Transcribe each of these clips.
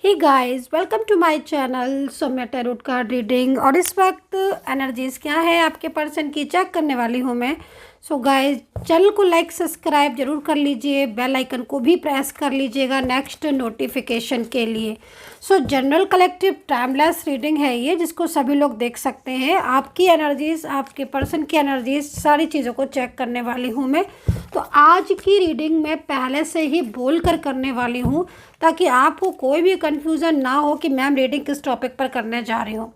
Hey guys, welcome to my channel Saumya tarot card reading. और इस वक्त एनर्जीज क्या है आपके पर्सन की चेक करने वाली हूँ मैं। सो गाइस, चैनल को लाइक सब्सक्राइब जरूर कर लीजिए, बेल आइकन को भी प्रेस कर लीजिएगा नेक्स्ट नोटिफिकेशन के लिए। सो जनरल कलेक्टिव टाइमलेस रीडिंग है ये, जिसको सभी लोग देख सकते हैं। आपकी एनर्जीज, आपके पर्सन की एनर्जीज, सारी चीज़ों को चेक करने वाली हूँ मैं। तो आज की रीडिंग मैं पहले से ही बोल कर करने वाली हूँ ताकि आपको कोई भी कन्फ्यूज़न ना हो कि मैम रीडिंग किस टॉपिक पर करने जा रही हूँ।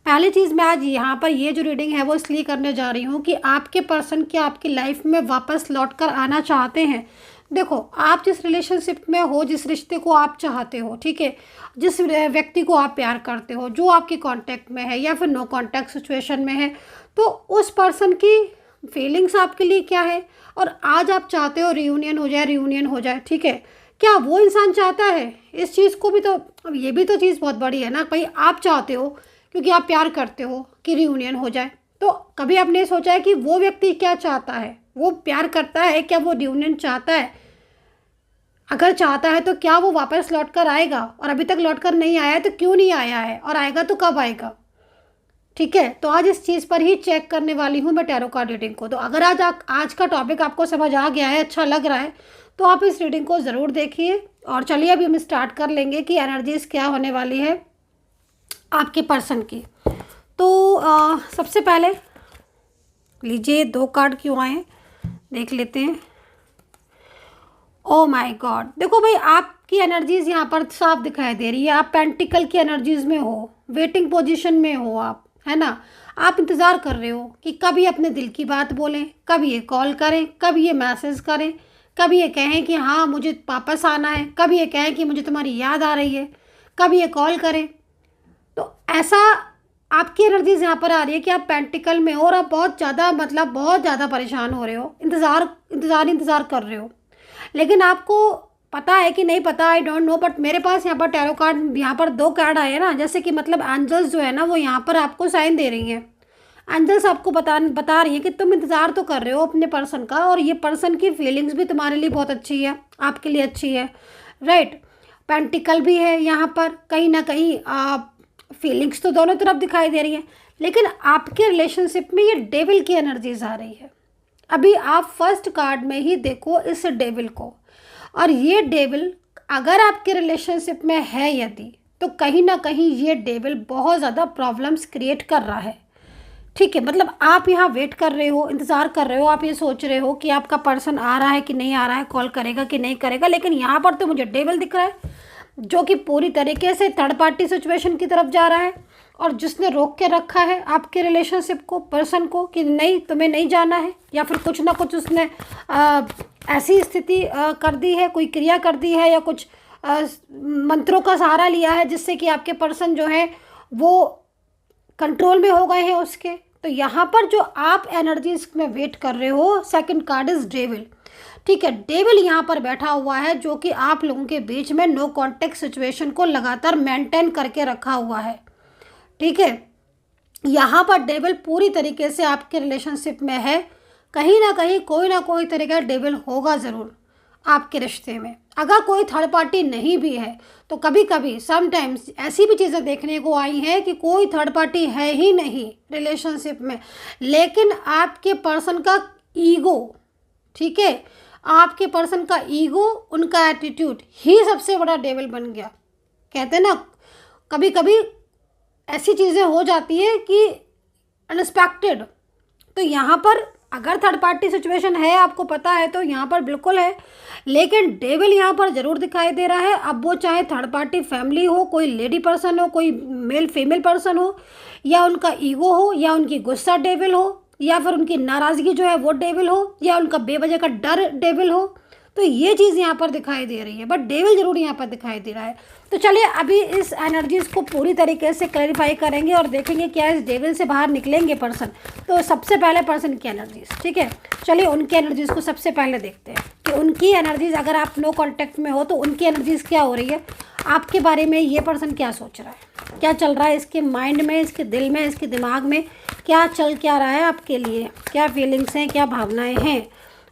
पहली चीज़ मैं आज यहाँ पर ये जो रीडिंग है वो इसलिए करने जा रही हूँ कि आपके पर्सन क्या आपकी लाइफ में वापस लौट कर आना चाहते हैं। देखो, आप जिस रिलेशनशिप में हो, जिस रिश्ते को आप चाहते हो, ठीक है, जिस व्यक्ति को आप प्यार करते हो, जो आपके कांटेक्ट में है या फिर नो कांटेक्ट सिचुएशन में है, तो उस पर्सन की फीलिंग्स आपके लिए क्या है। और आज आप चाहते हो रियूनियन हो जाए, ठीक है। क्या वो इंसान चाहता है इस चीज़ को भी? तो अब ये भी तो चीज़ बहुत बड़ी है ना भाई। आप चाहते हो क्योंकि आप प्यार करते हो कि रियूनियन हो जाए, तो कभी आपने सोचा है कि वो व्यक्ति क्या चाहता है? वो प्यार करता है क्या? वो रियूनियन चाहता है? अगर चाहता है तो क्या वो वापस लौट कर आएगा? और अभी तक लौट कर नहीं आया है तो क्यों नहीं आया है? और आएगा तो कब आएगा? ठीक है, तो आज इस चीज़ पर ही चेक करने वाली हूँ मैं टैरो कार्ड रीडिंग को। तो अगर आज का टॉपिक आपको समझ आ गया है, अच्छा लग रहा है, तो आप इस रीडिंग को ज़रूर देखिए। और चलिए अभी हम स्टार्ट कर लेंगे कि एनर्जीज क्या होने वाली है आपके पर्सन की। तो सबसे पहले लीजिए, 2 कार्ड क्यों आए देख लेते हैं। ओ माय गॉड, देखो भाई, आपकी एनर्जीज यहाँ पर साफ दिखाई दे रही है। आप पेंटिकल की एनर्जीज में हो, वेटिंग पोजीशन में हो आप, है ना। आप इंतज़ार कर रहे हो कि कभी अपने दिल की बात बोलें, कभी ये कॉल करें, कभी ये मैसेज करें, कभी ये कहें कि हाँ मुझे वापस आना है, कभी ये कहें कि मुझे तुम्हारी याद आ रही है, कभी ये कॉल करें। तो ऐसा आपकी एनर्जीज यहाँ पर आ रही है कि आप पेंटिकल में हो और आप बहुत ज़्यादा, मतलब बहुत ज़्यादा परेशान हो रहे हो, इंतज़ार कर रहे हो। लेकिन आपको पता है कि नहीं पता, आई डोंट नो, बट मेरे पास यहाँ पर टैरो कार्ड, यहाँ पर 2 कार्ड आए ना, जैसे कि मतलब एंजल्स जो है ना वो यहाँ पर आपको साइन दे रही हैं। एंजल्स आपको बता रही है कि तुम इंतज़ार तो कर रहे हो अपने पर्सन का, और ये पर्सन की फीलिंग्स भी तुम्हारे लिए बहुत अच्छी है, आपके लिए अच्छी है, राइट। पेंटिकल भी है यहाँ पर, कहीं ना कहीं फीलिंग्स तो दोनों तरफ दिखाई दे रही है। लेकिन आपके रिलेशनशिप में ये डेविल की एनर्जीज आ रही है। अभी आप फर्स्ट कार्ड में ही देखो इस डेविल को, और ये डेविल अगर आपके रिलेशनशिप में है यदि, तो कहीं ना कहीं ये डेविल बहुत ज़्यादा प्रॉब्लम्स क्रिएट कर रहा है, ठीक है। मतलब आप यहाँ वेट कर रहे हो, इंतज़ार कर रहे हो, आप ये सोच रहे हो कि आपका पर्सन आ रहा है कि नहीं आ रहा है, कॉल करेगा कि नहीं करेगा। लेकिन यहाँ पर तो मुझे डेविल दिख रहा है जो कि पूरी तरीके से थर्ड पार्टी सिचुएशन की तरफ जा रहा है, और जिसने रोक के रखा है आपके रिलेशनशिप को, पर्सन को, कि नहीं तुम्हें नहीं जाना है, या फिर कुछ ना कुछ उसने ऐसी स्थिति कर दी है, कोई क्रिया कर दी है, या कुछ मंत्रों का सहारा लिया है जिससे कि आपके पर्सन जो है वो कंट्रोल में हो गए हैं उसके। तो यहाँ पर जो आप एनर्जीज में वेट कर रहे हो, सेकंड कार्ड इज डेविल, ठीक है। डेविल यहाँ पर बैठा हुआ है जो कि आप लोगों के बीच में नो कॉन्टेक्ट सिचुएशन को लगातार मेंटेन करके रखा हुआ है, ठीक है। यहाँ पर डेविल पूरी तरीके से आपके रिलेशनशिप में है। कहीं ना कोई तरीका डेविल होगा ज़रूर आपके रिश्ते में। अगर कोई थर्ड पार्टी नहीं भी है तो कभी कभी समटाइम्स ऐसी भी चीज़ें देखने को आई हैं कि कोई थर्ड पार्टी है ही नहीं रिलेशनशिप में, लेकिन आपके पर्सन का ईगो, ठीक है, आपके पर्सन का ईगो, उनका एटीट्यूड ही सबसे बड़ा डेविल बन गया। कहते हैं ना, कभी कभी ऐसी चीज़ें हो जाती है कि अनएक्सपेक्टेड। तो यहाँ पर अगर थर्ड पार्टी सिचुएशन है, आपको पता है, तो यहाँ पर बिल्कुल है। लेकिन डेविल यहाँ पर ज़रूर दिखाई दे रहा है। अब वो चाहे थर्ड पार्टी फैमिली हो, कोई लेडी पर्सन हो, कोई मेल फीमेल पर्सन हो, या उनका ईगो हो, या उनकी गुस्सा डेविल हो, या फिर उनकी नाराज़गी जो है वो डेविल हो, या उनका बेवजह का डर डेविल हो, तो ये चीज़ यहाँ पर दिखाई दे रही है। बट डेविल ज़रूर यहाँ पर दिखाई दे रहा है। तो चलिए अभी इस एनर्जीज़ को पूरी तरीके से क्लैरिफाई करेंगे और देखेंगे क्या इस डेविल से बाहर निकलेंगे पर्सन। तो सबसे पहले पर्सन की एनर्जीज़, ठीक है, चलिए उनकी एनर्जीज़ को सबसे पहले देखते हैं कि उनकी एनर्जीज़, अगर आप नो कॉन्टेक्ट में हो तो उनकी एनर्जीज़ क्या हो रही है आपके बारे में। ये पर्सन क्या सोच रहा है, क्या चल रहा है इसके माइंड में, इसके दिल में, इसके दिमाग में, क्या चल क्या रहा है आपके लिए, क्या फीलिंग्स हैं, क्या भावनाएँ हैं।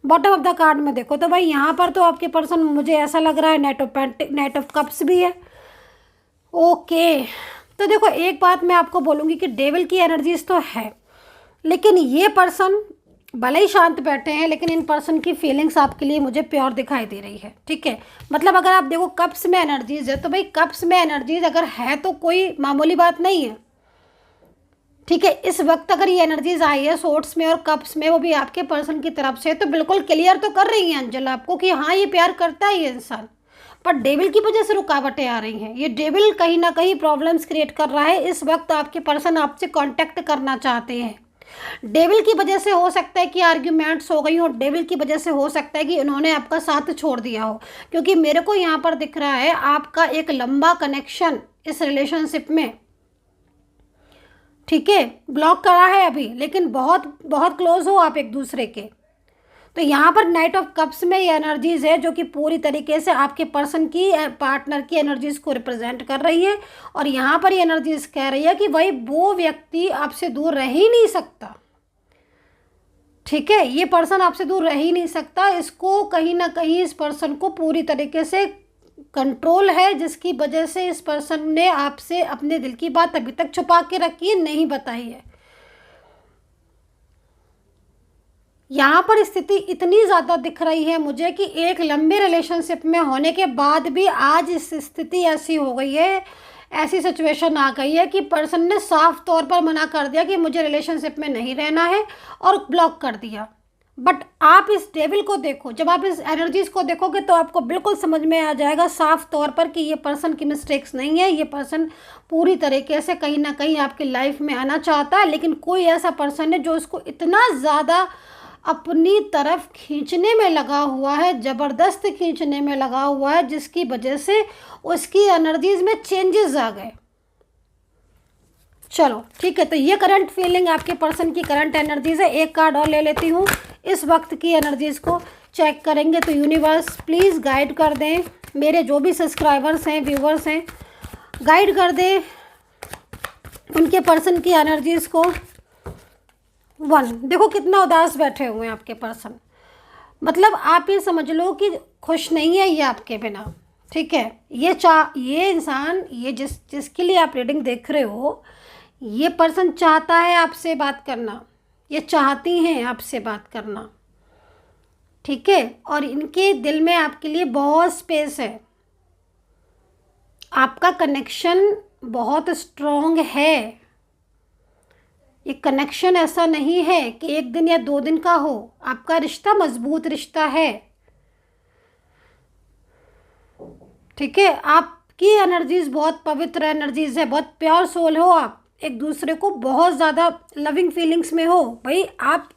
बॉटम ऑफ द कार्ड में देखो तो भाई यहाँ पर तो आपके पर्सन, मुझे ऐसा लग रहा है नाइट ऑफ कप्स भी है, ओके, तो देखो एक बात मैं आपको बोलूँगी कि डेविल की एनर्जीज तो है, लेकिन ये पर्सन भले ही शांत बैठे हैं, लेकिन इन पर्सन की फीलिंग्स आपके लिए मुझे प्योर दिखाई दे रही है। ठीक है, मतलब अगर आप देखो कप्स में एनर्जीज है, तो भाई कप्स में एनर्जीज अगर है तो कोई मामूली बात नहीं है। ठीक है, इस वक्त अगर ये एनर्जीज आई है सोर्ट्स में और कप्स में, वो भी आपके पर्सन की तरफ से, तो बिल्कुल क्लियर तो कर रही हैं अंजल आपको कि हाँ ये प्यार करता है ये इंसान, पर डेविल की वजह से रुकावटें आ रही हैं। ये डेविल कहीं ना कहीं प्रॉब्लम्स क्रिएट कर रहा है। इस वक्त आपके पर्सन आपसे कांटेक्ट करना चाहते हैं। डेविल की वजह से हो सकता है कि आर्ग्यूमेंट्स हो गई हो, डेविल की वजह से हो सकता है कि उन्होंने आपका साथ छोड़ दिया हो, क्योंकि मेरे को यहाँ पर दिख रहा है आपका एक लंबा कनेक्शन इस रिलेशनशिप में। ठीक है, ब्लॉक करा है अभी, लेकिन बहुत बहुत क्लोज हो आप एक दूसरे के। तो यहाँ पर नाइट ऑफ कप्स में ये एनर्जीज है जो कि पूरी तरीके से आपके पर्सन की, पार्टनर की एनर्जीज को रिप्रेजेंट कर रही है। और यहाँ पर ये एनर्जीज कह रही है कि भाई वो व्यक्ति आपसे दूर रह ही नहीं सकता। ठीक है, ये पर्सन आपसे दूर रह ही नहीं सकता। इसको कहीं ना कहीं इस पर्सन को पूरी तरीके से कंट्रोल है, जिसकी वजह से इस पर्सन ने आपसे अपने दिल की बात अभी तक छुपा के रखी है, नहीं बताई है। यहाँ पर स्थिति इतनी ज़्यादा दिख रही है मुझे कि एक लंबे रिलेशनशिप में होने के बाद भी आज इस स्थिति ऐसी हो गई है, ऐसी सिचुएशन आ गई है कि पर्सन ने साफ तौर पर मना कर दिया कि मुझे रिलेशनशिप में नहीं रहना है और ब्लॉक कर दिया। बट आप इस डेविल को देखो, जब आप इस एनर्जीज को देखोगे तो आपको बिल्कुल समझ में आ जाएगा साफ तौर पर कि ये पर्सन की मिस्टेक्स नहीं है। ये पर्सन पूरी तरीके से कहीं ना कहीं आपकी लाइफ में आना चाहता है, लेकिन कोई ऐसा पर्सन है जो उसको इतना ज़्यादा अपनी तरफ खींचने में लगा हुआ है, ज़बरदस्त खींचने में लगा हुआ है, जिसकी वजह से उसकी एनर्जीज में चेंजेस आ गए। चलो ठीक है, तो ये करंट फीलिंग आपके पर्सन की करंट एनर्जीज है। एक कार्ड और ले लेती हूँ, इस वक्त की एनर्जीज को चेक करेंगे। तो यूनिवर्स प्लीज़ गाइड कर दें, मेरे जो भी सब्सक्राइबर्स हैं, व्यूवर्स हैं, गाइड कर दें उनके पर्सन की एनर्जीज को। 1, देखो कितना उदास बैठे हुए हैं आपके पर्सन, मतलब आप ये समझ लो कि खुश नहीं है ये आपके बिना। ठीक है, ये इंसान, ये जिसके लिए आप रीडिंग देख रहे हो, ये पर्सन चाहता है आपसे बात करना, ये चाहती हैं आपसे बात करना। ठीक है, और इनके दिल में आपके लिए बहुत स्पेस है, आपका कनेक्शन बहुत स्ट्रॉन्ग है। ये कनेक्शन ऐसा नहीं है कि 1 दिन या 2 दिन का हो, आपका रिश्ता मजबूत रिश्ता है। ठीक है, आपकी एनर्जीज बहुत पवित्र एनर्जीज है, बहुत प्योर सोल हो आप, एक दूसरे को बहुत ज़्यादा लविंग फीलिंग्स में हो। भाई आप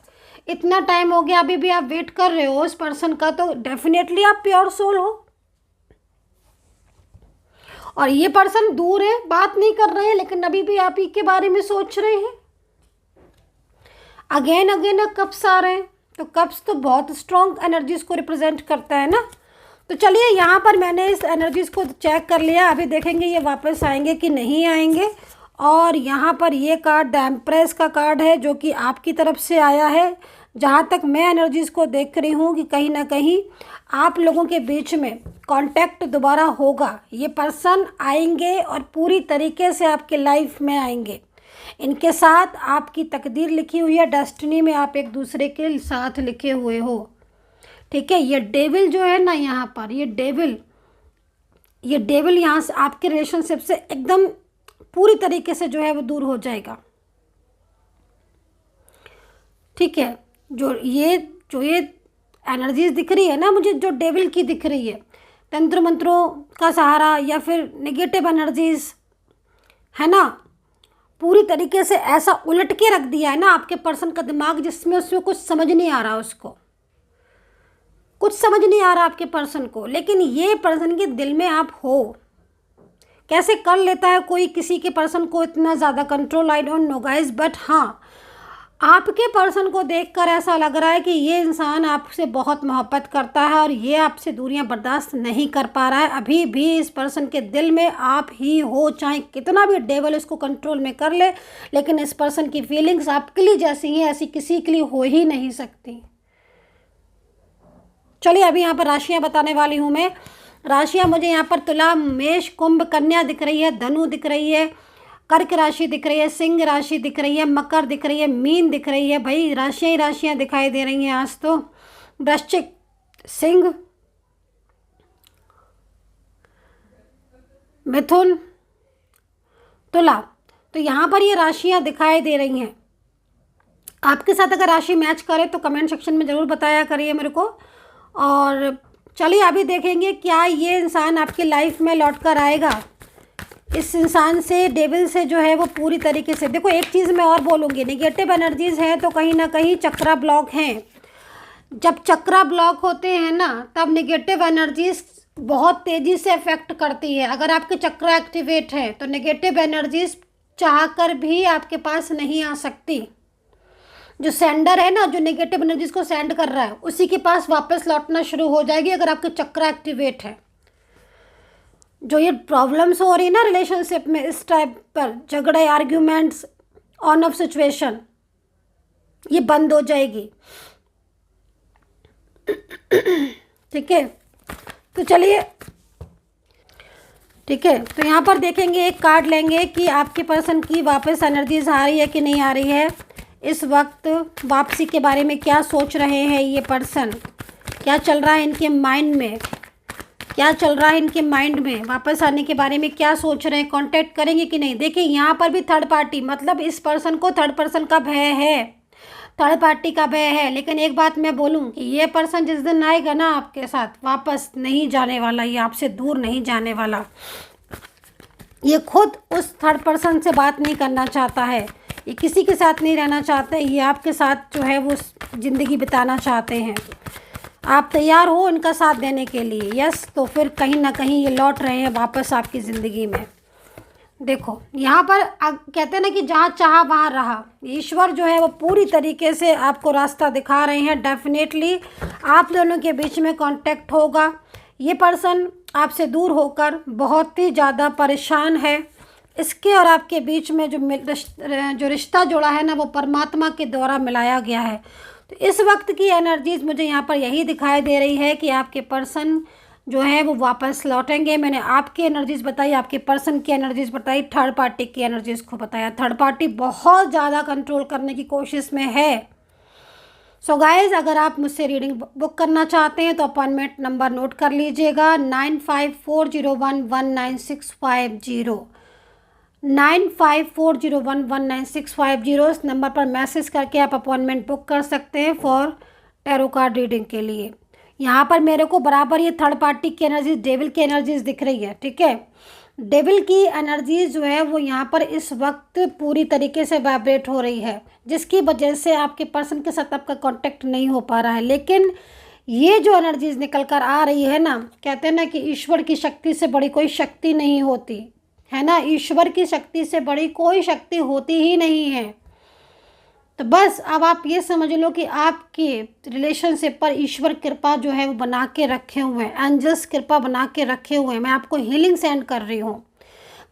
इतना टाइम हो गया, अभी भी आप वेट कर रहे हो उस पर्सन का, तो डेफिनेटली आप प्योर सोल हो। और ये पर्सन दूर है, बात नहीं कर रहे हैं, लेकिन अभी भी आप ही के बारे में सोच रहे हैं। अगेन अगेन कप्स आ रहे हैं, तो कप्स तो बहुत स्ट्रॉन्ग एनर्जीज को रिप्रेजेंट करता है ना। तो चलिए यहाँ पर मैंने इस एनर्जीज को चेक कर लिया, अभी देखेंगे ये वापस आएंगे कि नहीं आएंगे। और यहाँ पर ये कार्ड द एम्प्रेस का कार्ड है जो कि आपकी तरफ से आया है। जहाँ तक मैं एनर्जीज को देख रही हूँ कि कहीं ना कहीं आप लोगों के बीच में कांटेक्ट दोबारा होगा। ये पर्सन आएंगे और पूरी तरीके से आपके लाइफ में आएंगे। इनके साथ आपकी तकदीर लिखी हुई है, डेस्टिनी में आप एक दूसरे के साथ लिखे हुए हो। ठीक है, ये डेविल जो है ना, यहाँ पर ये डेविल यहाँ से आपके रिलेशनशिप से एकदम पूरी तरीके से जो है वो दूर हो जाएगा। ठीक है, जो ये एनर्जीज दिख रही है ना मुझे, जो डेविल की दिख रही है, तंत्र मंत्रों का सहारा या फिर नेगेटिव एनर्जीज है ना, पूरी तरीके से ऐसा उलट के रख दिया है ना आपके पर्सन का दिमाग, जिसमें उसमें कुछ समझ नहीं आ रहा, उसको कुछ समझ नहीं आ रहा आपके पर्सन को। लेकिन ये पर्सन के दिल में आप हो, कैसे कर लेता है कोई किसी के पर्सन को इतना ज़्यादा control, I don't know guys. But हाँ, आपके पर्सन को देखकर ऐसा लग रहा है कि ये इंसान आपसे बहुत मोहब्बत करता है और ये आपसे दूरियां बर्दाश्त नहीं कर पा रहा है। अभी भी इस पर्सन के दिल में आप ही हो, चाहे कितना भी डेविल इसको कंट्रोल में कर ले, लेकिन इस पर्सन की फीलिंग्स आपके लिए जैसी हैं ऐसी किसी के लिए हो ही नहीं सकती। चलिए अभी यहाँ पर राशियाँ बताने वाली हूँ मैं। राशियाँ मुझे यहाँ पर तुला, मेष, कुंभ, कन्या दिख रही है, धनु दिख रही है, कर्क राशि दिख रही है, सिंह राशि दिख रही है, मकर दिख रही है, मीन दिख रही है। भाई राशियाँ ही राशियाँ दिखाई दे रही हैं आज तो। वृश्चिक, सिंह, मिथुन, तुला, तो यहाँ पर ये राशियाँ दिखाई दे रही हैं। आपके साथ अगर राशि मैच करे तो कमेंट सेक्शन में ज़रूर बताया करिए मेरे को। और चलिए अभी देखेंगे क्या ये इंसान आपकी लाइफ में लौट कर आएगा। इस इंसान से, डेविल से जो है वो पूरी तरीके से, देखो एक चीज़ मैं और बोलूँगी, नेगेटिव एनर्जीज़ हैं तो कहीं ना कहीं चक्रा ब्लॉक हैं। जब चक्रा ब्लॉक होते हैं ना तब नेगेटिव एनर्जीज बहुत तेज़ी से अफेक्ट करती है। अगर आपके चक्रा एक्टिवेट है तो नेगेटिव एनर्जीज चाहकर भी आपके पास नहीं आ सकती। जो सेंडर है ना, जो नेगेटिव एनर्जीज को सेंड कर रहा है, उसी के पास वापस लौटना शुरू हो जाएगी अगर आपके चक्रा एक्टिवेट है। जो ये प्रॉब्लम्स हो रही है ना रिलेशनशिप में, इस टाइप पर झगड़े, आर्ग्यूमेंट्स, ऑन ऑफ सिचुएशन, ये बंद हो जाएगी। ठीक है, तो चलिए, ठीक है, तो यहाँ पर देखेंगे, एक कार्ड लेंगे कि आपके पर्सन की वापस एनर्जीज आ रही है कि नहीं आ रही है। इस वक्त वापसी के बारे में क्या सोच रहे हैं ये पर्सन, क्या चल रहा है इनके माइंड में, क्या चल रहा है इनके माइंड में, वापस आने के बारे में क्या सोच रहे हैं, कांटेक्ट करेंगे कि नहीं। देखिए यहाँ पर भी थर्ड पार्टी, मतलब इस पर्सन को थर्ड पर्सन का भय है, थर्ड पार्टी का भय है। लेकिन एक बात मैं बोलूँ कि ये पर्सन जिस दिन आएगा ना आपके साथ, वापस नहीं जाने वाला, ये आपसे दूर नहीं जाने वाला। ये खुद उस थर्ड पर्सन से बात नहीं करना चाहता है, ये किसी के साथ नहीं रहना चाहते, ये आपके साथ जो है वो ज़िंदगी बिताना चाहते हैं। आप तैयार हो इनका साथ देने के लिए? यस, तो फिर कहीं ना कहीं ये लौट रहे हैं वापस आपकी ज़िंदगी में। देखो यहाँ पर कहते हैं ना कि जहाँ चाहा वहाँ रहा। ईश्वर जो है वो पूरी तरीके से आपको रास्ता दिखा रहे हैं। डेफिनेटली आप दोनों के बीच में कांटेक्ट होगा। ये पर्सन आपसे दूर होकर बहुत ही ज़्यादा परेशान है। इसके और आपके बीच में जो रिश्ता जुड़ा है ना, वो परमात्मा के द्वारा मिलाया गया है। तो इस वक्त की एनर्जीज मुझे यहाँ पर यही दिखाई दे रही है कि आपके पर्सन जो है वो वापस लौटेंगे। मैंने आपकी एनर्जीज बताई, आपके पर्सन की एनर्जीज बताई, थर्ड पार्टी की एनर्जीज को बताया। थर्ड पार्टी बहुत ज़्यादा कंट्रोल करने की कोशिश में है। सो गाइज, अगर आप मुझसे रीडिंग बुक करना चाहते हैं तो अपॉइंटमेंट नंबर नोट कर लीजिएगा, 9540119650, 9540119650। इस नंबर पर मैसेज करके आप अपॉइंटमेंट बुक कर सकते हैं फॉर टैरो कार्ड रीडिंग के लिए। यहाँ पर मेरे को बराबर ये थर्ड पार्टी की एनर्जीज, डेविल की एनर्जीज दिख रही है। ठीक है, डेविल की एनर्जीज जो है वो यहाँ पर इस वक्त पूरी तरीके से वाइब्रेट हो रही है, जिसकी वजह से आपके पर्सन के साथ आपका कांटेक्ट नहीं हो पा रहा है। लेकिन ये जो एनर्जीज निकल कर आ रही है ना, कहते हैं ना कि ईश्वर की शक्ति से बड़ी कोई शक्ति नहीं होती है ना, ईश्वर की शक्ति से बड़ी कोई शक्ति होती ही नहीं है। तो बस अब आप ये समझ लो कि आपके रिलेशनशिप पर ईश्वर कृपा जो है वो बना के रखे हुए हैं, एंजल्स कृपा बना के रखे हुए हैं। मैं आपको हीलिंग सेंड कर रही हूँ।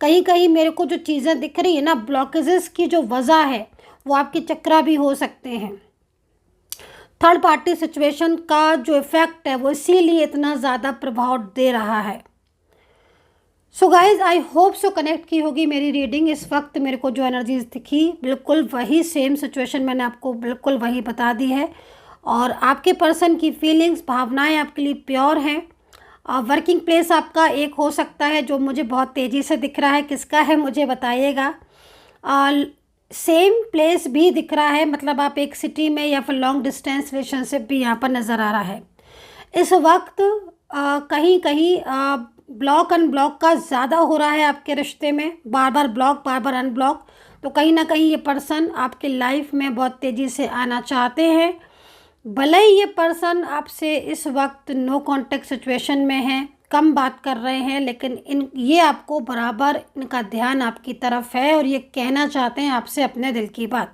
कहीं कहीं मेरे को जो चीज़ें दिख रही है ना, ब्लॉकेजेस की जो वजह है वो आपके चक्रा भी हो सकते हैं। थर्ड पार्टी सिचुएशन का जो इफ़ेक्ट है वो इसीलिए इतना ज़्यादा प्रभाव दे रहा है। सो guys, I hope so connect की होगी मेरी रीडिंग। इस वक्त मेरे को जो एनर्जीज दिखी बिल्कुल वही सेम सिचुएशन मैंने आपको बिल्कुल वही बता दी है। और आपके पर्सन की फीलिंग्स, भावनाएं आपके लिए प्योर हैं। वर्किंग प्लेस आपका एक हो सकता है जो मुझे बहुत तेज़ी से दिख रहा है। किसका है मुझे बताइएगा। सेम प्लेस भी दिख रहा है, मतलब आप एक सिटी में या फिर लॉन्ग डिस्टेंस रिलेशनशिप भी यहाँ पर नज़र आ रहा है। इस वक्त कहीं कहीं ब्लॉक अनब्लॉक का ज़्यादा हो रहा है आपके रिश्ते में, बार बार ब्लॉक, बार बार अनब्लॉक। तो कहीं ना कहीं ये पर्सन आपके लाइफ में बहुत तेज़ी से आना चाहते हैं। भले ही ये पर्सन आपसे इस वक्त नो कांटेक्ट सिचुएशन में है, कम बात कर रहे हैं, लेकिन ये आपको बराबर इनका ध्यान आपकी तरफ है और ये कहना चाहते हैं आपसे अपने दिल की बात।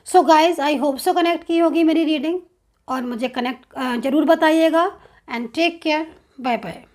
So guys, I hope so connect की होगी मेरी रीडिंग और मुझे कनेक्ट ज़रूर बताइएगा। And take care, bye bye.